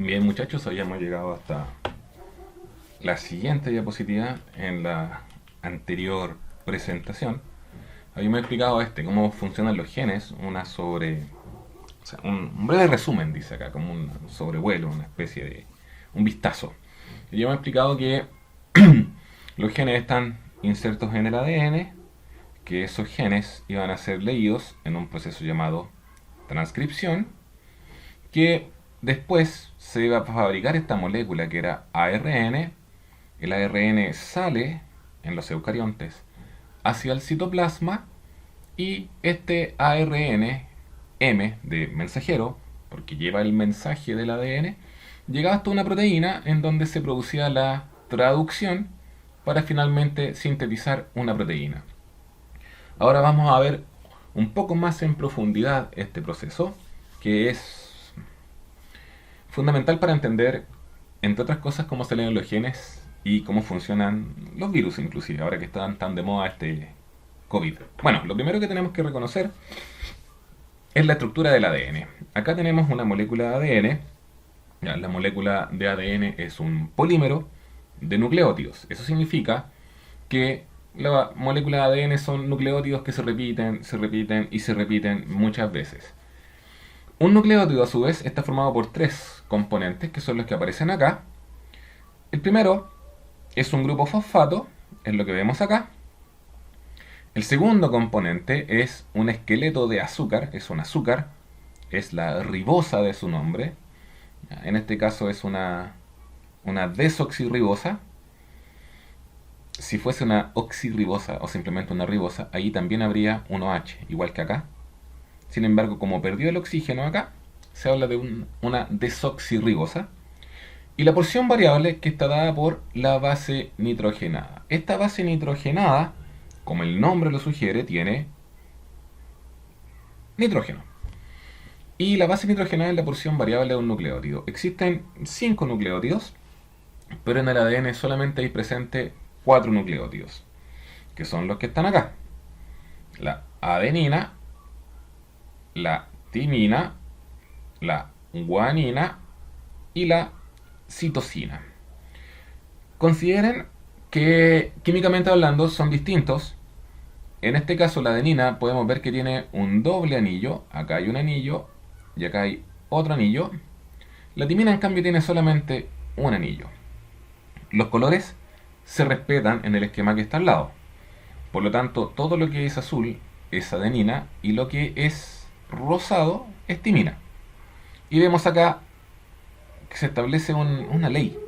Bien, muchachos, hoy hemos llegado hasta la siguiente diapositiva en la anterior presentación. Habíamos explicado cómo funcionan los genes, o sea, un breve resumen, dice acá, como un sobrevuelo, una especie de un vistazo. Y ya hemos explicado que los genes están insertos en el ADN, que esos genes iban a ser leídos en un proceso llamado transcripción, que después se iba a fabricar esta molécula que era ARN. El ARN sale en los eucariontes hacia el citoplasma y este ARN M de mensajero, porque lleva el mensaje del ADN, llegaba hasta una proteína en donde se producía la traducción para finalmente sintetizar una proteína. Ahora vamos a ver un poco más en profundidad este proceso, que es fundamental para entender, entre otras cosas, cómo se leen los genes y cómo funcionan los virus, inclusive, ahora que están tan de moda este COVID. Bueno, lo primero que tenemos que reconocer es la estructura del ADN. Acá tenemos una molécula de ADN. Ya, la molécula de ADN es un polímero de nucleótidos. Eso significa que la molécula de ADN son nucleótidos que se repiten y se repiten muchas veces. Un nucleótido a su vez está formado por tres componentes que son los que aparecen acá. El primero es un grupo fosfato, es lo que vemos acá. El segundo componente es un esqueleto de azúcar, es un azúcar, es la ribosa de su nombre. En este caso es una desoxirribosa. Si fuese una oxirribosa o simplemente una ribosa, ahí también habría un OH, igual que acá. Sin embargo, como perdió el oxígeno acá, se habla de una desoxirribosa. Y la porción variable que está dada por la base nitrogenada. Esta base nitrogenada, como el nombre lo sugiere, tiene nitrógeno. Y la base nitrogenada es la porción variable de un nucleótido. Existen 5 nucleótidos, pero en el ADN solamente hay presente 4 nucleótidos, que son los que están acá. La adenina, la timina, la guanina y la citosina. Consideren que químicamente hablando son distintos. En este caso la adenina podemos ver que tiene un doble anillo. Acá hay un anillo y acá hay otro anillo. La timina en cambio tiene solamente un anillo. Los colores se respetan en el esquema que está al lado. Por lo tanto, todo lo que es azul es adenina y lo que es rosado es timina. Y vemos acá que se establece una ley.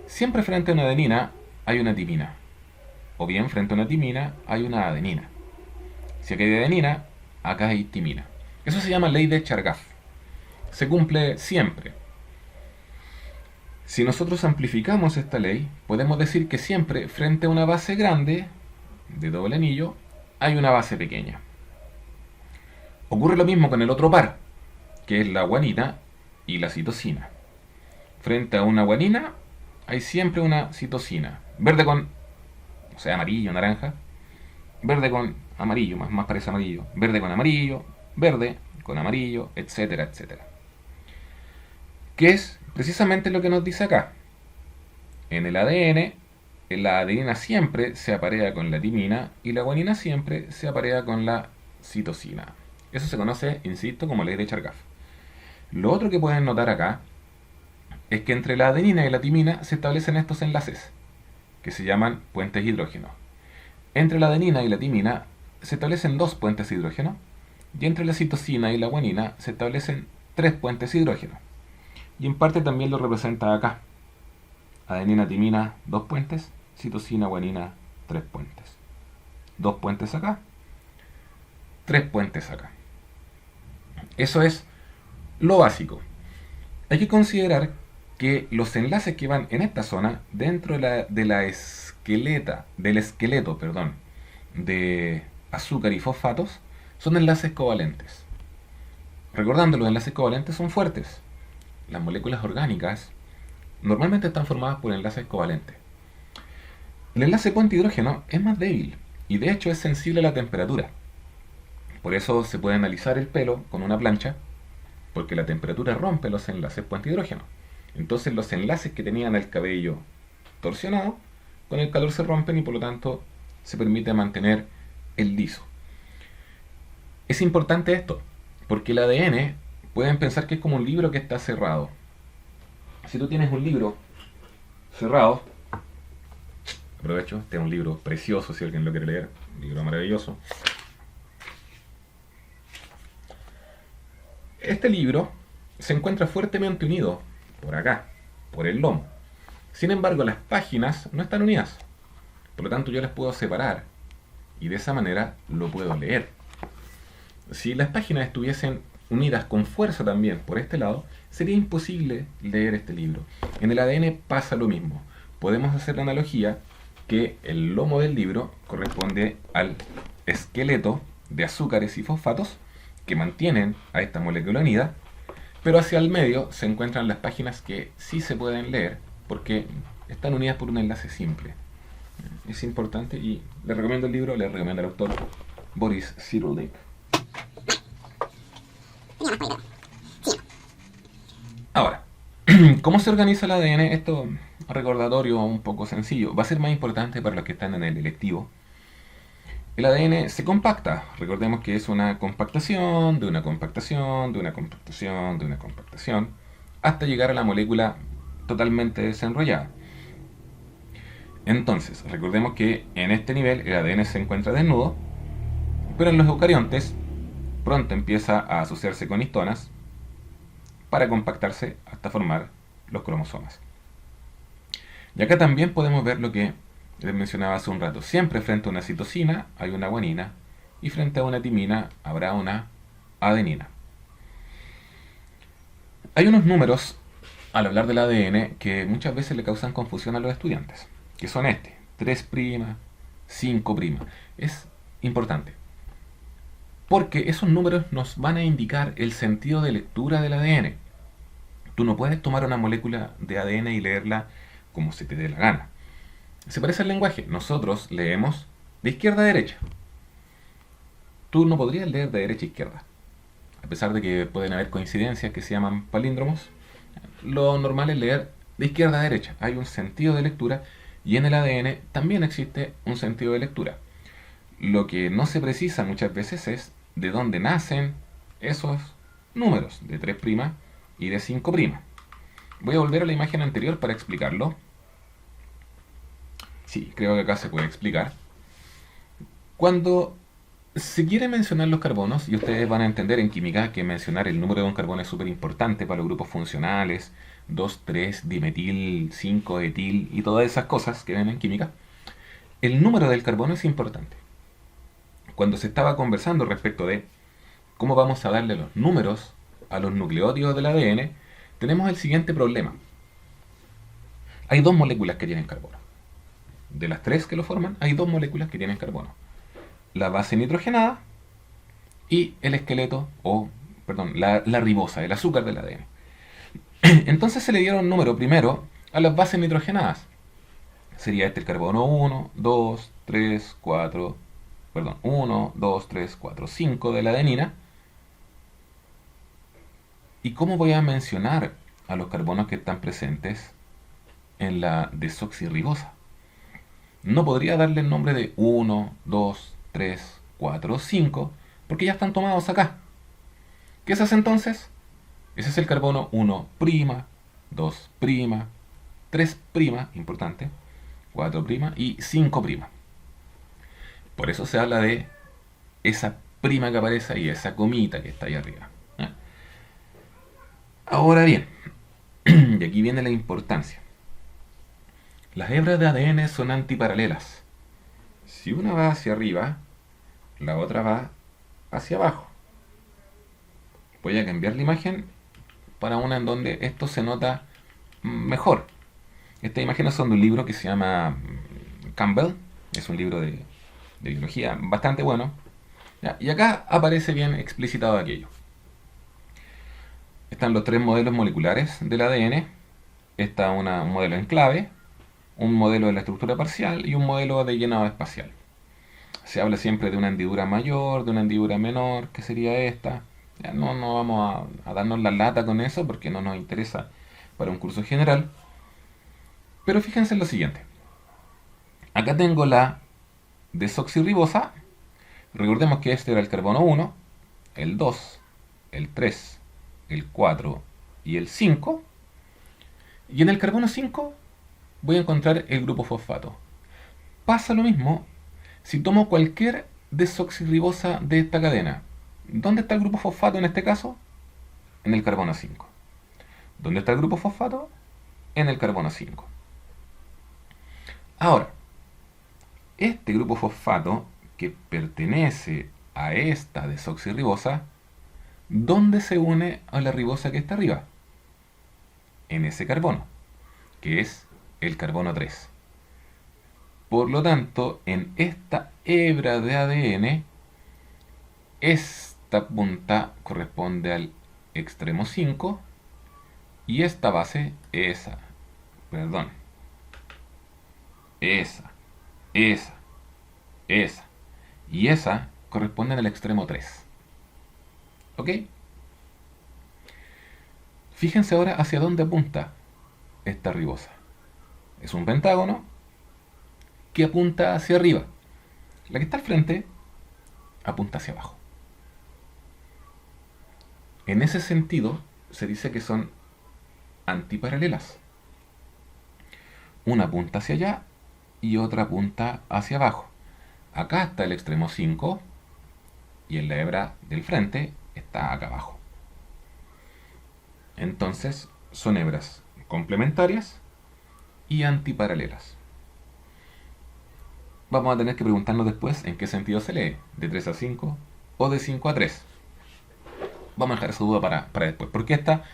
Siempre frente a una adenina hay una timina. O bien frente a una timina hay una adenina. Si acá hay adenina, acá hay timina. Eso se llama ley de Chargaff. Se cumple siempre. Si nosotros amplificamos esta ley, podemos decir que siempre frente a una base grande de doble anillo hay una base pequeña. Ocurre lo mismo con el otro par, que es la guanina y la citosina. Frente a una guanina hay siempre una citosina. Verde con, o sea, amarillo, naranja. Verde con amarillo, más parece amarillo. Verde con amarillo, verde con amarillo, etcétera, etcétera. Que es precisamente lo que nos dice acá. En el ADN, la adenina siempre se aparea con la timina y la guanina siempre se aparea con la citosina. Eso se conoce, insisto, como ley de Chargaff. Lo otro que pueden notar acá es que entre la adenina y la timina se establecen estos enlaces, que se llaman puentes hidrógeno. Entre la adenina y la timina se establecen 2 puentes hidrógeno, y entre la citosina y la guanina se establecen 3 puentes hidrógeno. Y en parte también lo representa acá. Adenina, timina, 2 puentes, citosina, guanina, 3 puentes. 2 puentes acá, 3 puentes acá. Eso es lo básico. Hay que considerar que los enlaces que van en esta zona, dentro del esqueleto de azúcar y fosfatos, son enlaces covalentes. Recordando, los enlaces covalentes son fuertes. Las moléculas orgánicas normalmente están formadas por enlaces covalentes. El enlace puente hidrógeno es más débil y de hecho es sensible a la temperatura. Por eso se puede analizar el pelo con una plancha, porque la temperatura rompe los enlaces puente hidrógeno. Entonces los enlaces que tenían el cabello torsionado, con el calor se rompen y por lo tanto se permite mantener el liso. Es importante esto, porque el ADN pueden pensar que es como un libro que está cerrado. Si tú tienes un libro cerrado, aprovecho, este es un libro precioso si alguien lo quiere leer, un libro maravilloso. Este libro se encuentra fuertemente unido por acá, por el lomo. Sin embargo, las páginas no están unidas. Por lo tanto, yo las puedo separar y de esa manera lo puedo leer. Si las páginas estuviesen unidas con fuerza también por este lado, sería imposible leer este libro. En el ADN pasa lo mismo. Podemos hacer la analogía que el lomo del libro corresponde al esqueleto de azúcares y fosfatos que mantienen a esta molécula unida, pero hacia el medio se encuentran las páginas que sí se pueden leer porque están unidas por un enlace simple. Es importante y les recomiendo el libro, les recomiendo al autor Boris Cyrulnik. Ahora, ¿cómo se organiza el ADN? Esto recordatorio un poco sencillo. Va a ser más importante para los que están en el electivo. El ADN se compacta. Recordemos que es una compactación, de una compactación, de una compactación, de una compactación, hasta llegar a la molécula totalmente desenrollada. Entonces, recordemos que en este nivel el ADN se encuentra desnudo, pero en los eucariontes pronto empieza a asociarse con histonas para compactarse hasta formar los cromosomas. Y acá también podemos ver lo que les mencionaba hace un rato. Siempre frente a una citosina hay una guanina y frente a una timina habrá una adenina. Hay unos números al hablar del ADN que muchas veces le causan confusión a los estudiantes, que son 3', 5'. Es importante, porque esos números nos van a indicar el sentido de lectura del ADN. Tú no puedes tomar una molécula de ADN y leerla como se te dé la gana. Se parece al lenguaje. Nosotros leemos de izquierda a derecha. Tú no podrías leer de derecha a izquierda. A pesar de que pueden haber coincidencias que se llaman palíndromos, lo normal es leer de izquierda a derecha. Hay un sentido de lectura y en el ADN también existe un sentido de lectura. Lo que no se precisa muchas veces es de dónde nacen esos números de 3' y de 5'. Voy a volver a la imagen anterior para explicarlo. Sí, creo que acá se puede explicar. Cuando se quiere mencionar los carbonos, y ustedes van a entender en química que mencionar el número de un carbono es súper importante para los grupos funcionales, 2, 3, dimetil, 5, etil y todas esas cosas que ven en química, el número del carbono es importante. Cuando se estaba conversando respecto de cómo vamos a darle los números a los nucleótidos del ADN, tenemos el siguiente problema. Hay 2 moléculas que tienen carbono. De las 3 que lo forman, hay 2 moléculas que tienen carbono. La base nitrogenada y el esqueleto, la ribosa, el azúcar del ADN. Entonces se le dieron número primero a las bases nitrogenadas. Sería el carbono 1, 2, 3, 4, 1, 2, 3, 4, 5 de la adenina. ¿Y cómo voy a mencionar a los carbonos que están presentes en la desoxirribosa? No podría darle el nombre de 1, 2, 3, 4, 5, porque ya están tomados acá. ¿Qué se hace entonces? Ese es el carbono 1', 2', 3', importante, 4' y 5'. Por eso se habla de esa prima que aparece ahí, esa comita que está ahí arriba. Ahora bien, y aquí viene la importancia. Las hebras de ADN son antiparalelas. Si una va hacia arriba, la otra va hacia abajo. Voy a cambiar la imagen para una en donde esto se nota mejor. Estas imágenes son de un libro que se llama Campbell. Es un libro de biología bastante bueno. Y acá aparece bien explicitado aquello. Están los 3 modelos moleculares del ADN. Está un modelo en clave, un modelo de la estructura parcial y un modelo de llenado espacial. Se habla siempre de una hendidura mayor, de una hendidura menor, que sería esta. Ya no vamos a darnos la lata con eso porque no nos interesa para un curso general. Pero fíjense en lo siguiente. Acá tengo la desoxirribosa. Recordemos que este era el carbono 1, el 2, el 3, el 4 y el 5. Y en el carbono 5 voy a encontrar el grupo fosfato. Pasa lo mismo si tomo cualquier desoxirribosa de esta cadena. ¿Dónde está el grupo fosfato en este caso? En el carbono 5. ¿Dónde está el grupo fosfato? En el carbono 5. Ahora, este grupo fosfato que pertenece a esta desoxirribosa, ¿dónde se une a la ribosa que está arriba? En ese carbono, que es el carbono 3. Por lo tanto, en esta hebra de ADN, esta punta corresponde al extremo 5 y esta base, esa, y esa corresponden al extremo 3. ¿Ok? Fíjense ahora hacia dónde apunta esta ribosa. Es un pentágono que apunta hacia arriba. La que está al frente apunta hacia abajo. En ese sentido, se dice que son antiparalelas. Una apunta hacia allá y otra apunta hacia abajo. Acá está el extremo 5 y en la hebra del frente está acá abajo. Entonces, son hebras complementarias y antiparalelas. Vamos a tener que preguntarnos después en qué sentido se lee, de 3 a 5 o de 5 a 3. Vamos a dejar esa duda para después, porque esta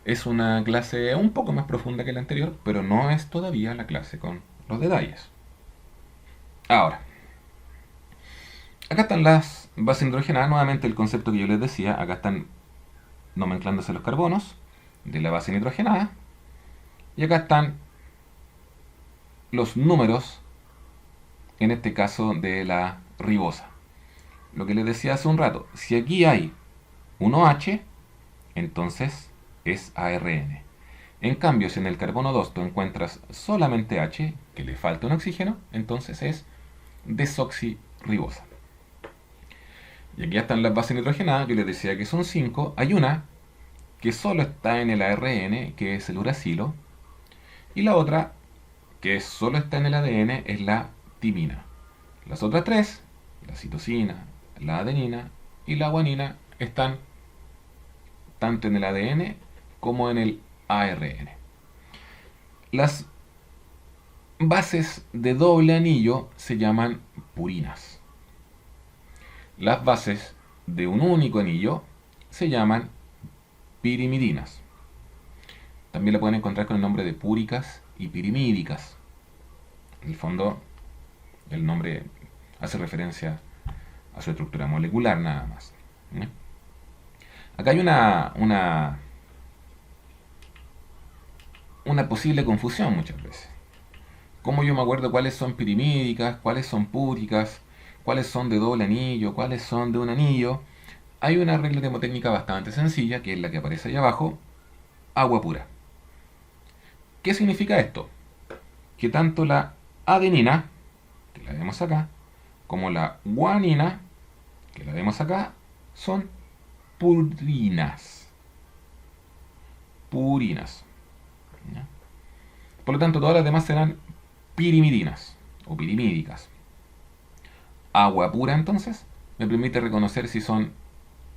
es una clase un poco más profunda que la anterior, pero no es todavía la clase con los detalles. Ahora, acá están las bases hidrogenadas, nuevamente el concepto que yo les decía, acá están nomenclándose los carbonos de la base nitrogenada, y acá están los números, en este caso de la ribosa. Lo que les decía hace un rato, si aquí hay un OH, entonces es ARN. En cambio, si en el carbono 2 tú encuentras solamente H, que le falta un oxígeno, entonces es desoxirribosa. Y aquí están las bases nitrogenadas, yo les decía que son 5. Hay una que solo está en el ARN, que es el uracilo, y la otra que solo está en el ADN es la timina. Las otras 3, la citosina, la adenina y la guanina, están tanto en el ADN como en el ARN. Las bases de doble anillo se llaman purinas. Las bases de un único anillo se llaman pirimidinas. También la pueden encontrar con el nombre de púricas y pirimídicas. En el fondo, el nombre hace referencia a su estructura molecular nada más. Acá hay una posible confusión muchas veces. ¿Cómo yo me acuerdo cuáles son pirimídicas, cuáles son púricas, cuáles son de doble anillo, cuáles son de un anillo? Hay una regla termotécnica bastante sencilla, que es la que aparece ahí abajo: agua pura. ¿Qué significa esto? Que tanto la adenina, que la vemos acá, como la guanina, que la vemos acá, son purinas. Purinas. ¿Ya? Por lo tanto, todas las demás serán pirimidinas o pirimídicas. Agua pura, entonces, me permite reconocer si son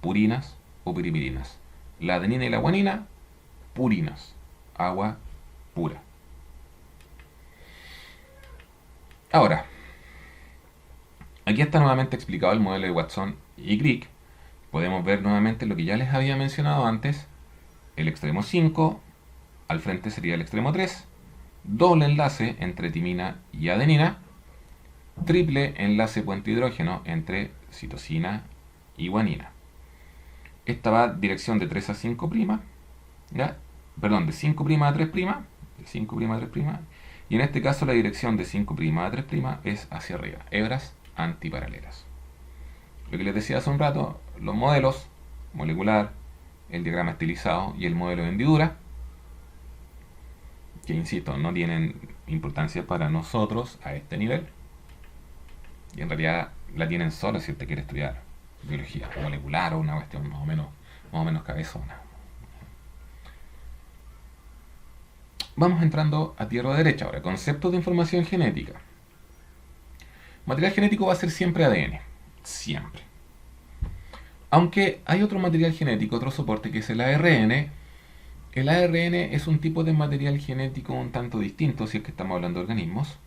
purinas o pirimidinas. La adenina y la guanina, purinas. Agua pura. Ahora, aquí está nuevamente explicado el modelo de Watson y Crick. Podemos ver nuevamente lo que ya les había mencionado antes. El extremo 5, al frente sería el extremo 3, doble enlace entre timina y adenina, triple enlace puente hidrógeno entre citosina y guanina. Esta va dirección de 3 a 5', ¿ya? Perdón, de 5' a 3', de 5' a 3', y en este caso la dirección de 5' a 3' es hacia arriba, hebras antiparalelas. Lo que les decía hace un rato, los modelos molecular, el diagrama estilizado y el modelo de hendidura, que insisto, no tienen importancia para nosotros a este nivel, y en realidad la tienen solo si usted quiere estudiar biología molecular o una cuestión más o menos cabezona. Vamos entrando a tierra derecha ahora. Conceptos de información genética. Material genético va a ser siempre ADN. Siempre. Aunque hay otro material genético, otro soporte que es el ARN. El ARN es un tipo de material genético un tanto distinto si es que estamos hablando de organismos.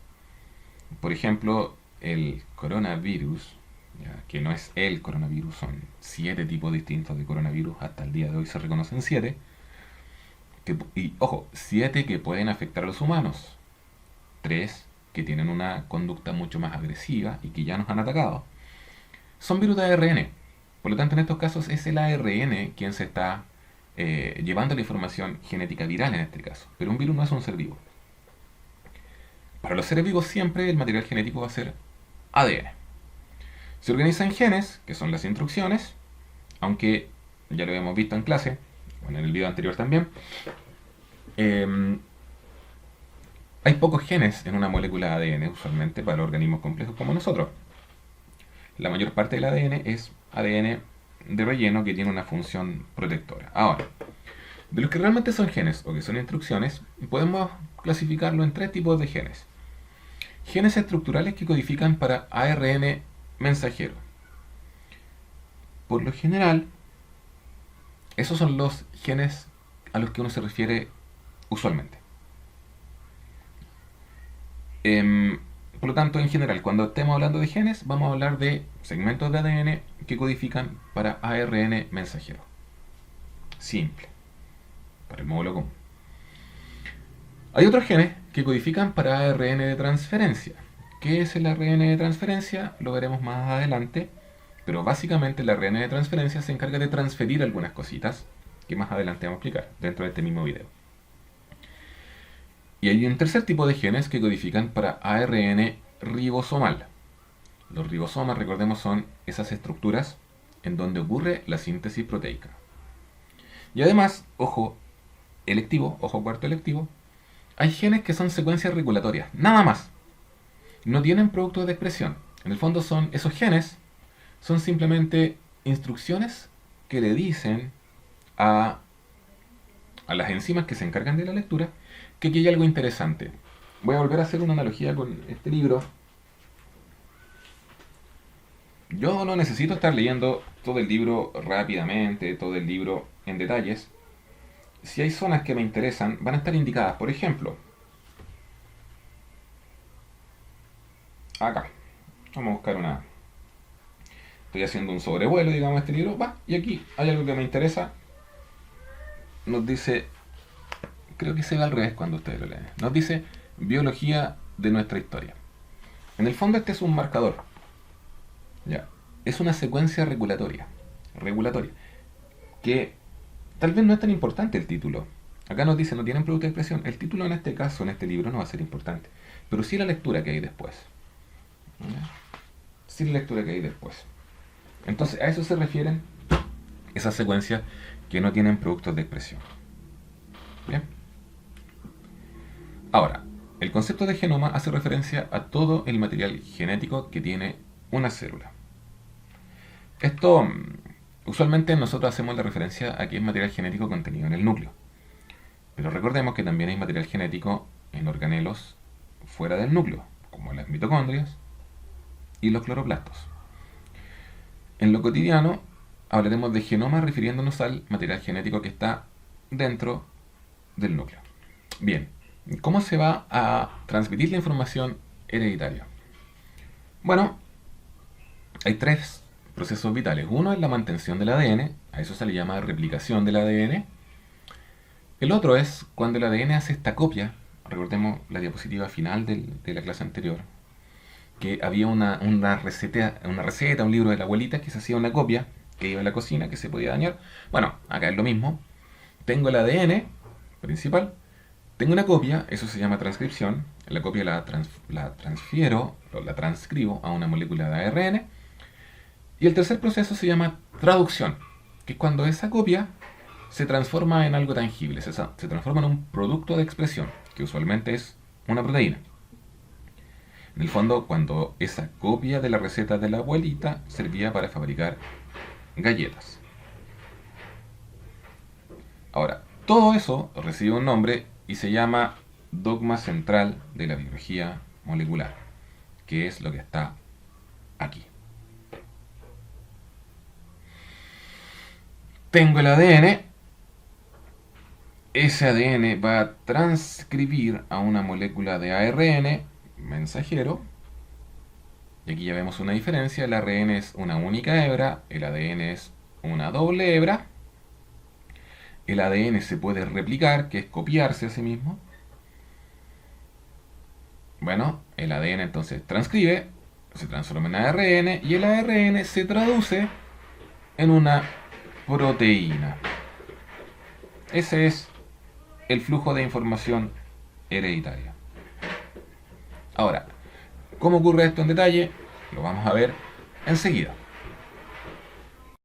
Por ejemplo, el coronavirus, ya, que no es el coronavirus, son 7 tipos distintos de coronavirus. Hasta el día de hoy se reconocen 7. Y ojo, 7 que pueden afectar a los humanos. 3 que tienen una conducta mucho más agresiva y que ya nos han atacado. Son virus de ARN. Por lo tanto, en estos casos es el ARN quien se está llevando la información genética viral en este caso. Pero un virus no es un ser vivo. Para los seres vivos siempre el material genético va a ser ADN. Se organiza en genes, que son las instrucciones, aunque ya lo habíamos visto en clase, bueno, en el video anterior también. Hay pocos genes en una molécula de ADN, usualmente para organismos complejos como nosotros. La mayor parte del ADN es ADN de relleno que tiene una función protectora. Ahora, de los que realmente son genes o que son instrucciones, podemos clasificarlo en 3 tipos de genes. Genes estructurales que codifican para ARN mensajero. Por lo general, esos son los genes a los que uno se refiere usualmente. Por lo tanto, en general, cuando estemos hablando de genes, vamos a hablar de segmentos de ADN que codifican para ARN mensajero. Simple. Para el módulo común. Hay otros genes que codifican para ARN de transferencia. ¿Qué es el ARN de transferencia? Lo veremos más adelante. Pero básicamente el ARN de transferencia se encarga de transferir algunas cositas que más adelante vamos a explicar dentro de este mismo video. Y hay un tercer tipo de genes que codifican para ARN ribosomal. Los ribosomas, recordemos, son esas estructuras en donde ocurre la síntesis proteica. Y además, ojo cuarto electivo, hay genes que son secuencias regulatorias, nada más. No tienen productos de expresión. En el fondo son esos genes, son simplemente instrucciones que le dicen a las enzimas que se encargan de la lectura que aquí hay algo interesante. Voy a volver a hacer una analogía con este libro. Yo no necesito estar leyendo todo el libro rápidamente, todo el libro en detalles. Si hay zonas que me interesan, van a estar indicadas. Por ejemplo, acá. Vamos a buscar una... Estoy haciendo un sobrevuelo, digamos, de este libro. Y aquí hay algo que me interesa. Nos dice... Creo que se va al revés cuando ustedes lo leen. Nos dice biología de nuestra historia. En el fondo este es un marcador. Ya. Es una secuencia regulatoria. Que tal vez no es tan importante el título. Acá nos dice no tienen producto de expresión. El título en este caso, en este libro, no va a ser importante. Pero sí la lectura que hay después. ¿Ya? Sí la lectura que hay después. Entonces a eso se refieren esas secuencias que no tienen productos de expresión. Bien. Ahora, el concepto de genoma hace referencia a todo el material genético que tiene una célula. Esto, usualmente nosotros hacemos la referencia a que es material genético contenido en el núcleo. Pero recordemos que también hay material genético en organelos fuera del núcleo, como las mitocondrias y los cloroplastos. En lo cotidiano hablaremos de genoma refiriéndonos al material genético que está dentro del núcleo. Bien, ¿cómo se va a transmitir la información hereditaria? Bueno, hay 3 procesos vitales. Uno es la mantención del ADN, a eso se le llama replicación del ADN. El otro es cuando el ADN hace esta copia. Recordemos la diapositiva final de la clase anterior, que había una receta, un libro de la abuelita que se hacía una copia, que iba a la cocina, que se podía dañar. Bueno, acá es lo mismo. Tengo el ADN principal, tengo una copia, eso se llama transcripción. La copia la transfiero, o la transcribo a una molécula de ARN. Y el tercer proceso se llama traducción, que es cuando esa copia se transforma en algo tangible, se transforma en un producto de expresión, que usualmente es una proteína. En el fondo, cuando esa copia de la receta de la abuelita servía para fabricar galletas. Ahora, todo eso recibe un nombre y se llama dogma central de la biología molecular, que es lo que está aquí. Tengo el ADN, ese ADN va a transcribir a una molécula de ARN mensajero, y aquí ya vemos una diferencia: el ARN es una única hebra, el ADN es una doble hebra. El ADN se puede replicar, que es copiarse a sí mismo. Bueno, el ADN entonces transcribe, se transforma en ARN, y el ARN se traduce en una proteína. Ese es el flujo de información hereditaria. Ahora, ¿cómo ocurre esto en detalle? Lo vamos a ver enseguida.